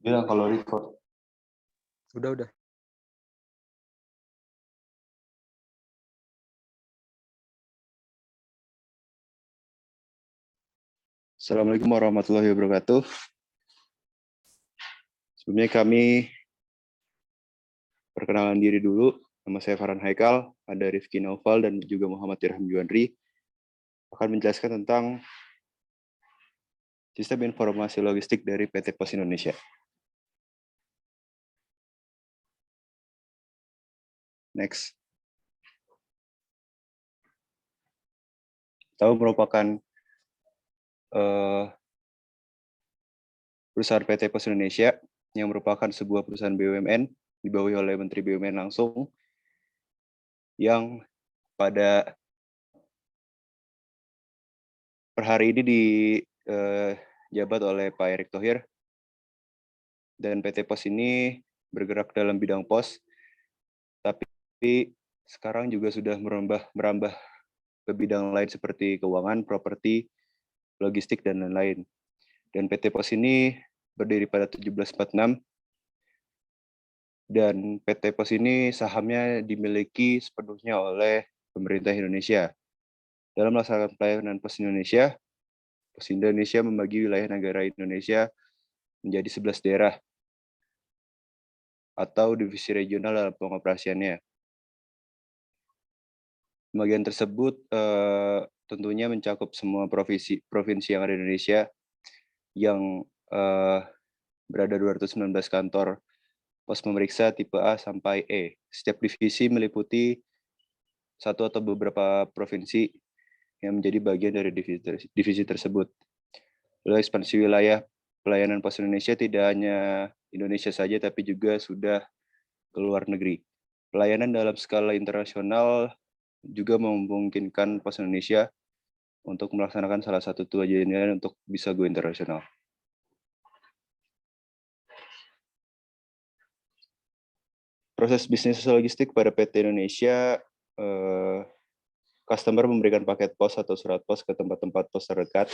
Bilang kalau record. Udah. Assalamualaikum warahmatullahi wabarakatuh. Sebelumnya kami perkenalan diri dulu. Nama saya Farhan Haikal, ada Rifki Naufal dan juga Muhammad Irham Juandri akan menjelaskan tentang sistem informasi logistik dari PT Pos Indonesia. Next. Tahu merupakan perusahaan PT Pos Indonesia yang merupakan sebuah perusahaan BUMN dibawahi oleh Menteri BUMN langsung yang pada per hari ini dijabat oleh Pak Erick Thohir, dan PT Pos ini bergerak dalam bidang pos, tapi sekarang juga sudah merambah ke bidang lain seperti keuangan, properti, logistik, dan lain-lain. Dan PT Pos ini berdiri pada 1746, dan PT Pos ini sahamnya dimiliki sepenuhnya oleh pemerintah Indonesia. Dalam melaksanakan pelayanan Pos Indonesia membagi wilayah negara Indonesia menjadi 11 daerah atau divisi regional dalam pengoperasiannya. Pembagian tersebut tentunya mencakup semua provinsi yang ada di Indonesia yang berada 219 kantor pos pemeriksa tipe A sampai E. Setiap divisi meliputi satu atau beberapa provinsi yang menjadi bagian dari divisi tersebut. Lalu ekspansi wilayah pelayanan Pos Indonesia tidak hanya Indonesia saja, tapi juga sudah ke luar negeri. Pelayanan dalam skala internasional juga memungkinkan Pos Indonesia untuk melaksanakan salah satu tujuannya untuk bisa go internasional. Proses bisnis logistik pada PT Indonesia, customer memberikan paket pos atau surat pos ke tempat-tempat pos terdekat.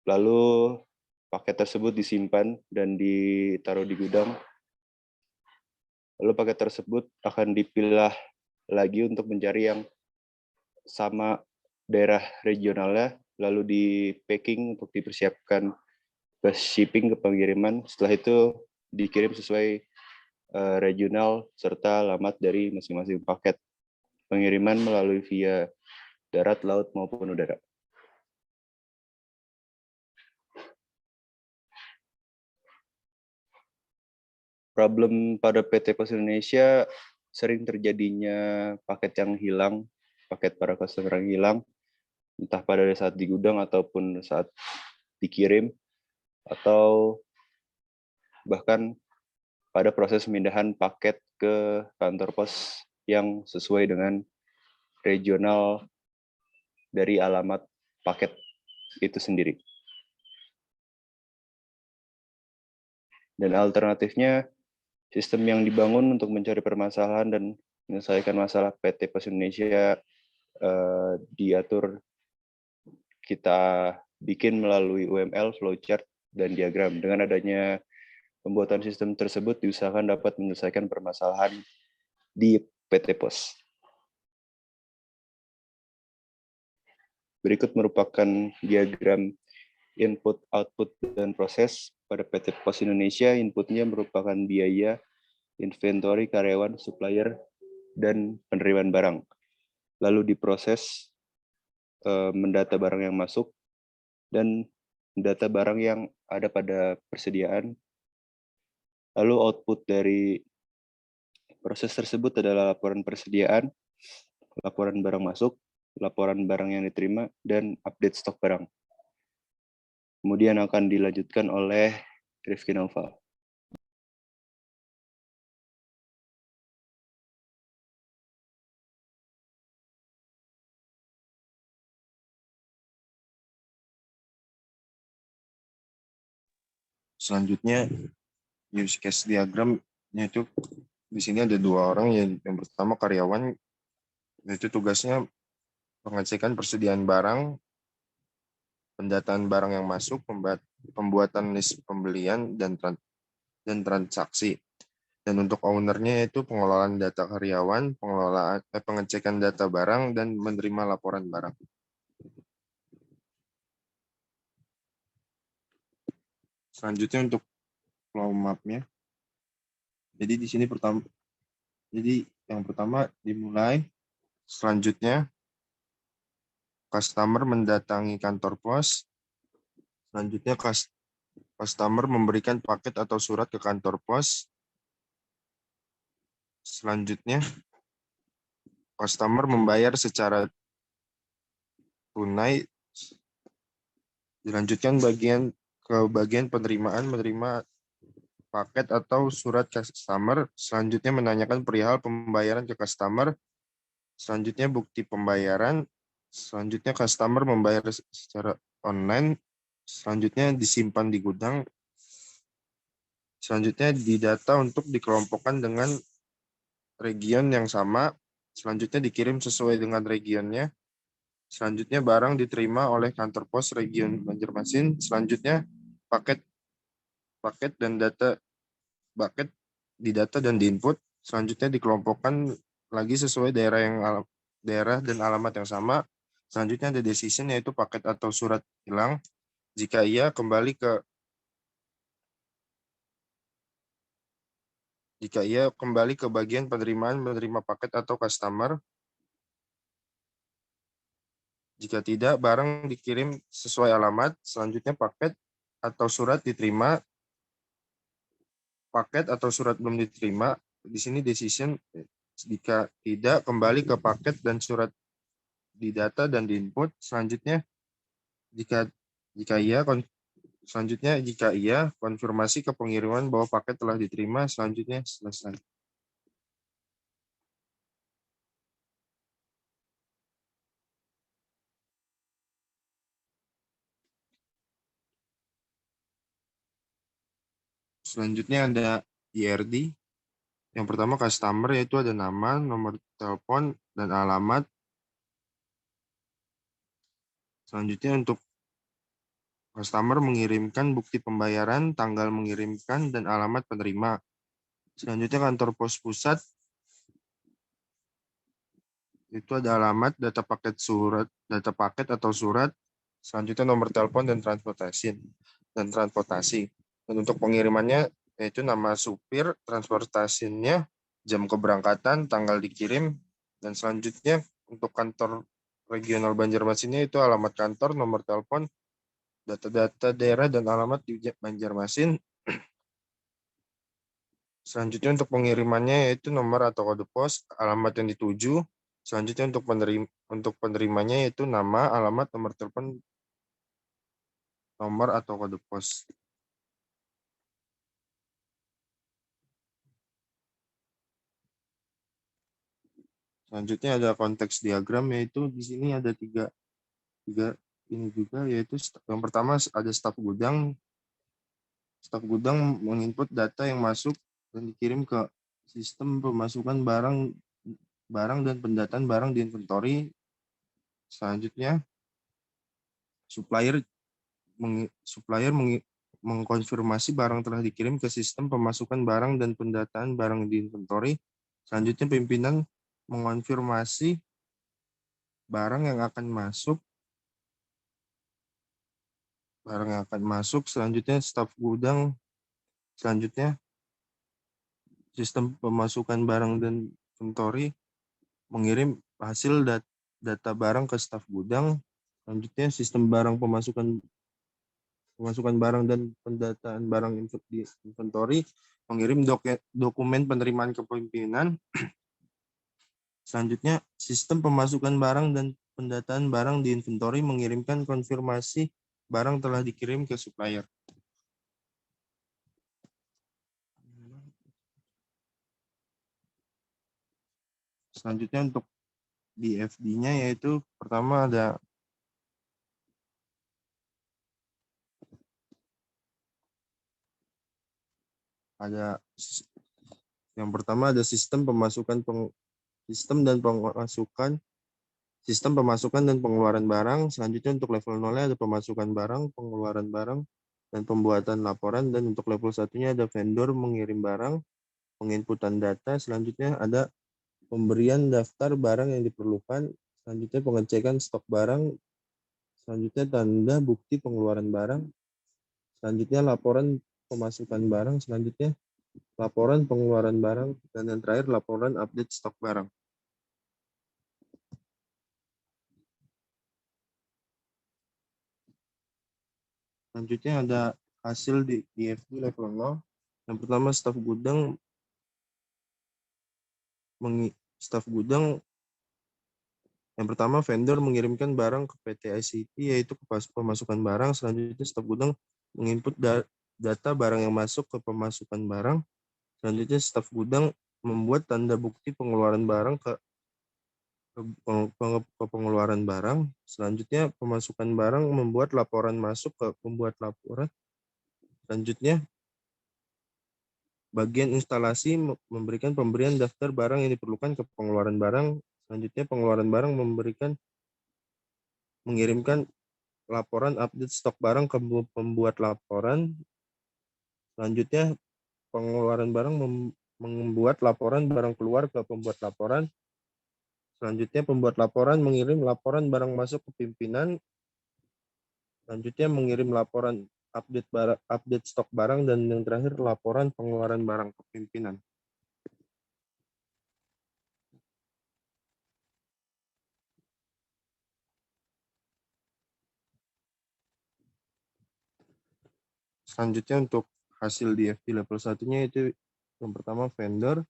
Lalu paket tersebut disimpan dan ditaruh di gudang. Lalu paket tersebut akan dipilah lagi untuk mencari yang sama daerah regionalnya, lalu di packing untuk dipersiapkan ke shipping ke pengiriman. Setelah itu dikirim sesuai regional serta alamat dari masing-masing paket. Pengiriman melalui via darat, laut, maupun udara. Problem pada PT Pos Indonesia sering terjadinya paket yang hilang, paket para customer yang hilang, entah pada saat di gudang ataupun saat dikirim, atau bahkan pada proses pemindahan paket ke kantor pos yang sesuai dengan regional dari alamat paket itu sendiri. Dan alternatifnya, sistem yang dibangun untuk mencari permasalahan dan menyelesaikan masalah PT Pos Indonesia diatur, kita bikin melalui UML, flowchart, dan diagram. Dengan adanya pembuatan sistem tersebut diusahakan dapat menyelesaikan permasalahan di PT Pos. Berikut merupakan diagram input, output, dan proses pada PT Pos Indonesia. Inputnya merupakan biaya, inventory, karyawan, supplier, dan penerimaan barang. Lalu diproses mendata barang yang masuk dan data barang yang ada pada persediaan. Lalu output dari proses tersebut adalah laporan persediaan, laporan barang masuk, laporan barang yang diterima, dan update stok barang. Kemudian akan dilanjutkan oleh Rifki Naufal. Selanjutnya use case diagram, yaitu di sini ada dua orang. Yang pertama karyawan, yaitu tugasnya pengecekan persediaan barang pendataan barang yang masuk, pembuatan list pembelian dan transaksi. Dan untuk ownernya yaitu pengelolaan data karyawan, pengecekan data barang, dan menerima laporan barang. Selanjutnya untuk flow map-nya. Jadi di sini yang pertama dimulai. Selanjutnya customer mendatangi kantor pos. Selanjutnya customer memberikan paket atau surat ke kantor pos. Selanjutnya customer membayar secara tunai. Dilanjutkan ke bagian penerimaan, menerima paket atau surat customer. Selanjutnya menanyakan perihal pembayaran ke customer. Selanjutnya bukti pembayaran. Selanjutnya customer membayar secara online. Selanjutnya disimpan di gudang. Selanjutnya didata untuk dikelompokkan dengan region yang sama. Selanjutnya dikirim sesuai dengan regionnya. Selanjutnya barang diterima oleh kantor pos region Banjarmasin. Selanjutnya paket dan data paket didata dan diinput. Selanjutnya dikelompokkan lagi sesuai daerah dan alamat yang sama. Selanjutnya ada decision, yaitu paket atau surat hilang. Jika iya, kembali ke bagian penerimaan, menerima paket atau customer. Jika tidak, barang dikirim sesuai alamat. Selanjutnya paket atau surat diterima. Paket atau surat belum diterima. Di sini decision. Jika tidak, kembali ke paket dan surat didata dan diinput. Selanjutnya jika iya, konfirmasi ke pengiriman bahwa paket telah diterima. Selanjutnya selesai. Selanjutnya ada IRD. Yang pertama customer, yaitu ada nama, nomor telepon, dan alamat. Selanjutnya untuk customer mengirimkan bukti pembayaran, tanggal mengirimkan, dan alamat penerima. Selanjutnya kantor pos pusat, itu ada alamat, data paket atau surat. Selanjutnya nomor telepon dan transportasi. Dan untuk pengirimannya yaitu nama supir, transportasinya, jam keberangkatan, tanggal dikirim, dan selanjutnya untuk kantor regional Banjarmasinnya itu alamat kantor, nomor telepon, data-data daerah dan alamat di Banjarmasin. Selanjutnya untuk pengirimannya yaitu nomor atau kode pos, alamat yang dituju. Selanjutnya untuk penerimanya yaitu nama, alamat, nomor telepon, nomor atau kode pos. Selanjutnya ada konteks diagram, yaitu di sini ada tiga ini juga, yaitu yang pertama ada staf gudang. Staf gudang menginput data yang masuk dan dikirim ke sistem pemasukan barang dan pendataan barang di inventory. Selanjutnya supplier mengkonfirmasi barang telah dikirim ke sistem pemasukan barang dan pendataan barang di inventory. Selanjutnya pimpinan mengonfirmasi barang yang akan masuk. Selanjutnya staf gudang. Selanjutnya sistem pemasukan barang dan inventory mengirim hasil data barang ke staf gudang. Selanjutnya sistem pemasukan barang dan pendataan barang di inventory mengirim dokumen penerimaan kepemimpinan. Selanjutnya sistem pemasukan barang dan pendataan barang di inventory mengirimkan konfirmasi barang telah dikirim ke supplier. Selanjutnya untuk DFD-nya yaitu pertama yang pertama ada sistem dan pemasukan Sistem pemasukan dan pengeluaran barang. Selanjutnya untuk level 0-nya ada pemasukan barang, pengeluaran barang, dan pembuatan laporan. Dan untuk level 1-nya ada vendor mengirim barang, penginputan data. Selanjutnya ada pemberian daftar barang yang diperlukan. Selanjutnya pengecekan stok barang. Selanjutnya tanda bukti pengeluaran barang. Selanjutnya laporan pemasukan barang. Selanjutnya laporan pengeluaran barang. Dan yang terakhir laporan update stok barang. Selanjutnya ada hasil di DFG level 0. Yang pertama staf gudang yang pertama vendor mengirimkan barang ke PT ICT yaitu pemasukan barang. Selanjutnya staf gudang menginput data barang yang masuk ke pemasukan barang. Selanjutnya staf gudang membuat tanda bukti pengeluaran barang ke pengeluaran barang. Selanjutnya pemasukan barang membuat laporan masuk ke pembuat laporan. Selanjutnya bagian instalasi memberikan pemberian daftar barang yang diperlukan ke pengeluaran barang. Selanjutnya pengeluaran barang mengirimkan laporan update stok barang ke pembuat laporan. Selanjutnya pengeluaran barang membuat laporan barang keluar ke pembuat laporan. Selanjutnya pembuat laporan mengirim laporan barang masuk ke pimpinan. Selanjutnya mengirim laporan update stok barang, dan yang terakhir laporan pengeluaran barang ke pimpinan. Selanjutnya untuk hasil DFG level 1-nya itu yang pertama vendor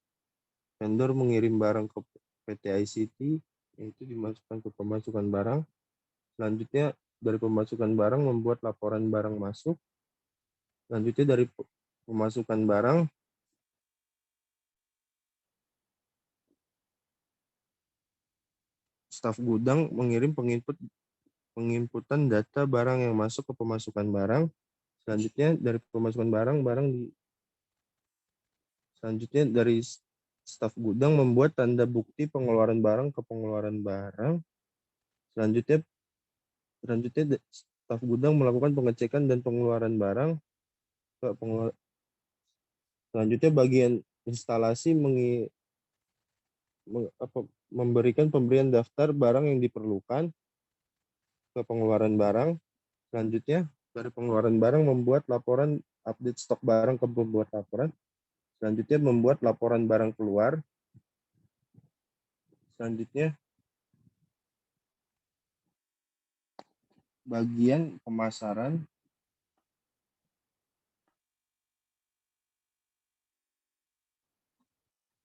mengirim barang ke PT ICT, yaitu dimasukkan ke pemasukan barang. Selanjutnya dari pemasukan barang membuat laporan barang masuk. Selanjutnya dari pemasukan barang staf gudang mengirim penginputan data barang yang masuk ke pemasukan barang. Selanjutnya dari pemasukan selanjutnya dari staf gudang membuat tanda bukti pengeluaran barang ke pengeluaran barang. Selanjutnya staf gudang melakukan pengecekan dan pengeluaran barang ke Selanjutnya bagian instalasi memberikan pemberian daftar barang yang diperlukan ke pengeluaran barang. Selanjutnya dari pengeluaran barang membuat laporan update stok barang ke pembuat laporan. Selanjutnya membuat laporan barang keluar. Selanjutnya bagian pemasaran.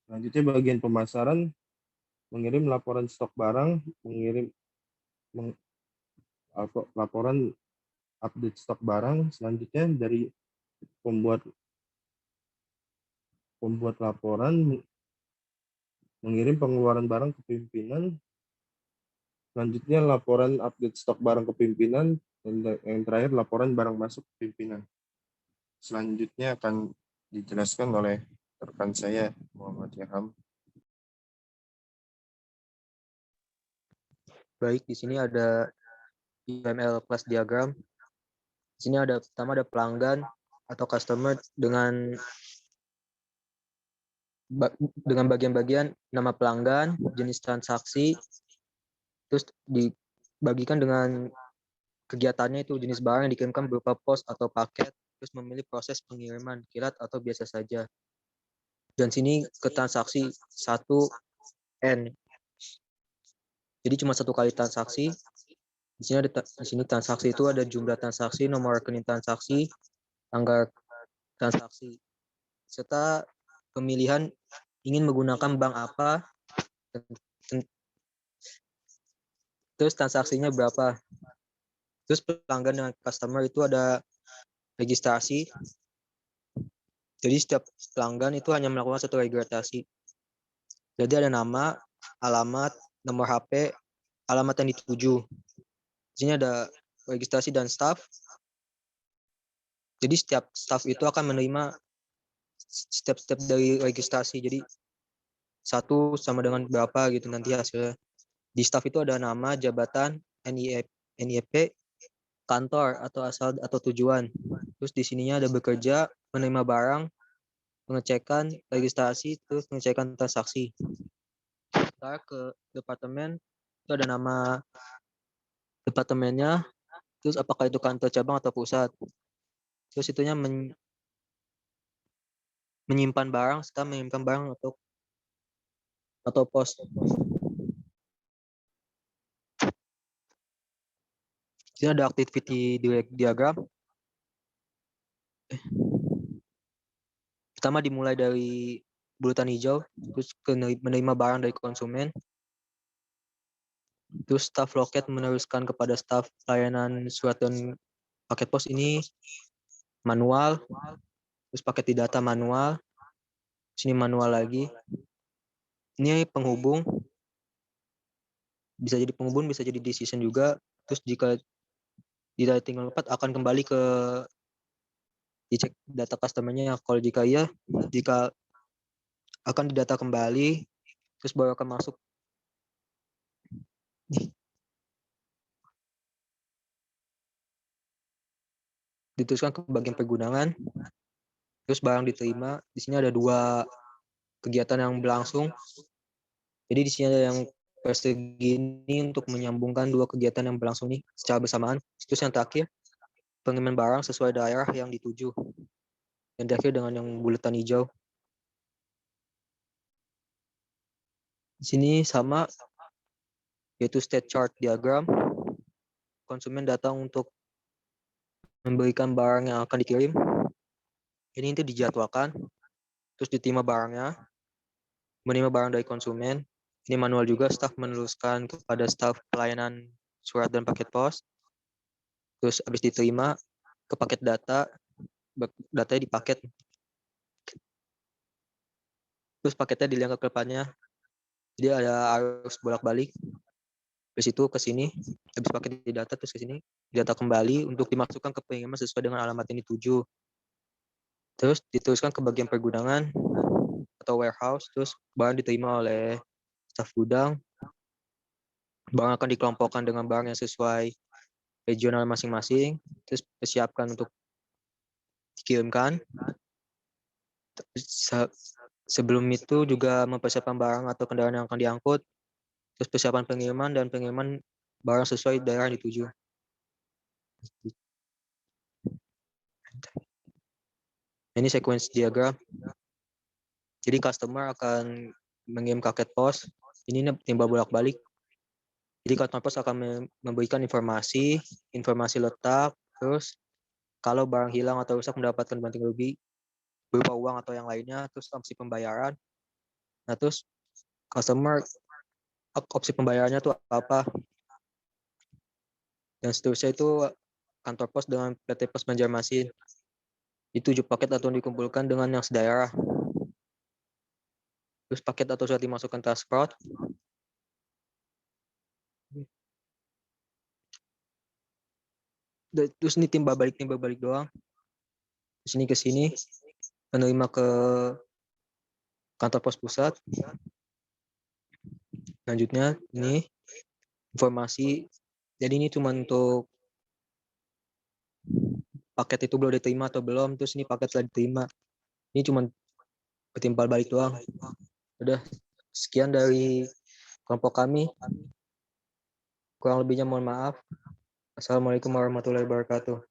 Selanjutnya bagian pemasaran mengirim laporan stok barang, laporan update stok barang. Selanjutnya dari pembuat laporan mengirim pengeluaran barang ke pimpinan. Selanjutnya laporan update stok barang ke pimpinan, dan yang terakhir laporan barang masuk ke pimpinan. Selanjutnya akan dijelaskan oleh rekan saya Muhammad Yaham. Baik, di sini ada UML class diagram. Di sini pertama ada pelanggan atau customer dengan bagian-bagian nama pelanggan, jenis transaksi, terus dibagikan dengan kegiatannya itu jenis barang yang dikirimkan berupa pos atau paket, terus memilih proses pengiriman kilat atau biasa saja. Dan sini ke transaksi 1N. Jadi cuma satu kali transaksi. Di sini transaksi itu ada jumlah transaksi, nomor rekening transaksi, tanggal transaksi, serta pemilihan ingin menggunakan bank apa, terus transaksinya berapa. Terus pelanggan dengan customer itu ada registrasi. Jadi setiap pelanggan itu hanya melakukan satu registrasi. Jadi ada nama, alamat, nomor HP, alamat yang dituju. Di sini ada registrasi dan staff. Jadi setiap staff itu akan menerima step-step dari registrasi. Jadi 1 sama dengan berapa gitu nanti hasilnya. Di staff itu ada nama, jabatan, NIP, kantor atau asal atau tujuan. Terus di sininya ada bekerja, menerima barang, pengecekan, registrasi, terus pengecekan transaksi. Kita ke departemen, itu ada nama departemennya, terus apakah itu kantor cabang atau pusat. Terus itunya menyimpan barang, serta menyimpan barang atau pos. Di sini ada activity diagram. Pertama dimulai dari bulatan hijau, terus menerima barang dari konsumen. Terus staf loket meneruskan kepada staf layanan surat dan paket pos ini manual, terus paket di data manual, sini manual lagi. Ini penghubung, bisa jadi penghubung, bisa jadi decision juga. Terus jika tidak tinggal tepat akan kembali ke dicek data customer-nya. Kalau jika iya, jika akan didata kembali, terus baru akan masuk. Diteruskan ke bagian pergudangan, terus barang diterima. Di sini ada 2 kegiatan yang berlangsung. Jadi di sini ada yang persegi ini untuk menyambungkan 2 kegiatan yang berlangsung nih secara bersamaan. Terus yang terakhir, pengiriman barang sesuai daerah yang dituju. Yang terakhir dengan yang bulatan hijau. Di sini sama, yaitu state chart diagram. Konsumen datang untuk memberikan barang yang akan dikirim. Ini itu dijadwalkan, terus diterima barangnya, menerima barang dari konsumen. Ini manual juga, staf meneruskan kepada staf pelayanan surat dan paket pos. Terus habis diterima ke paket data, datanya dipaket. Terus paketnya dilihat ke depannya. Jadi ada arus bolak-balik. Terus itu ke sini, habis paket di data terus ke sini, data kembali untuk dimasukkan ke pengiriman sesuai dengan alamat yang dituju. Terus diteruskan ke bagian pergudangan atau warehouse, terus barang diterima oleh staf gudang. Barang akan dikelompokkan dengan barang yang sesuai regional masing-masing, terus persiapkan untuk dikirimkan. Sebelum itu juga mempersiapkan barang atau kendaraan yang akan diangkut, terus persiapan pengiriman dan pengiriman barang sesuai daerah yang dituju. Ini sequence diagram. Jadi customer akan mengirim paket pos. Ini timbal bolak-balik. Jadi customer pos akan memberikan informasi letak, terus kalau barang hilang atau rusak mendapatkan ganti rugi berupa uang atau yang lainnya, terus opsi pembayaran. Nah, terus customer opsi pembayarannya tuh apa? Dan seterusnya itu kantor pos dengan PT Pos Banjarmasin. Itu 7 paket atau dikumpulkan dengan yang sedaerah. Terus paket atau surat dimasukkan transport. Terus ini timbal balik doang. Di sini ke sini, menerima ke kantor pos pusat. Selanjutnya ini informasi. Jadi ini cuma untuk paket itu belum diterima atau belum, terus ini paket telah diterima. Ini cuma ketimbal balik doang. Udah, sekian dari kelompok kami. Kurang lebihnya mohon maaf. Assalamualaikum warahmatullahi wabarakatuh.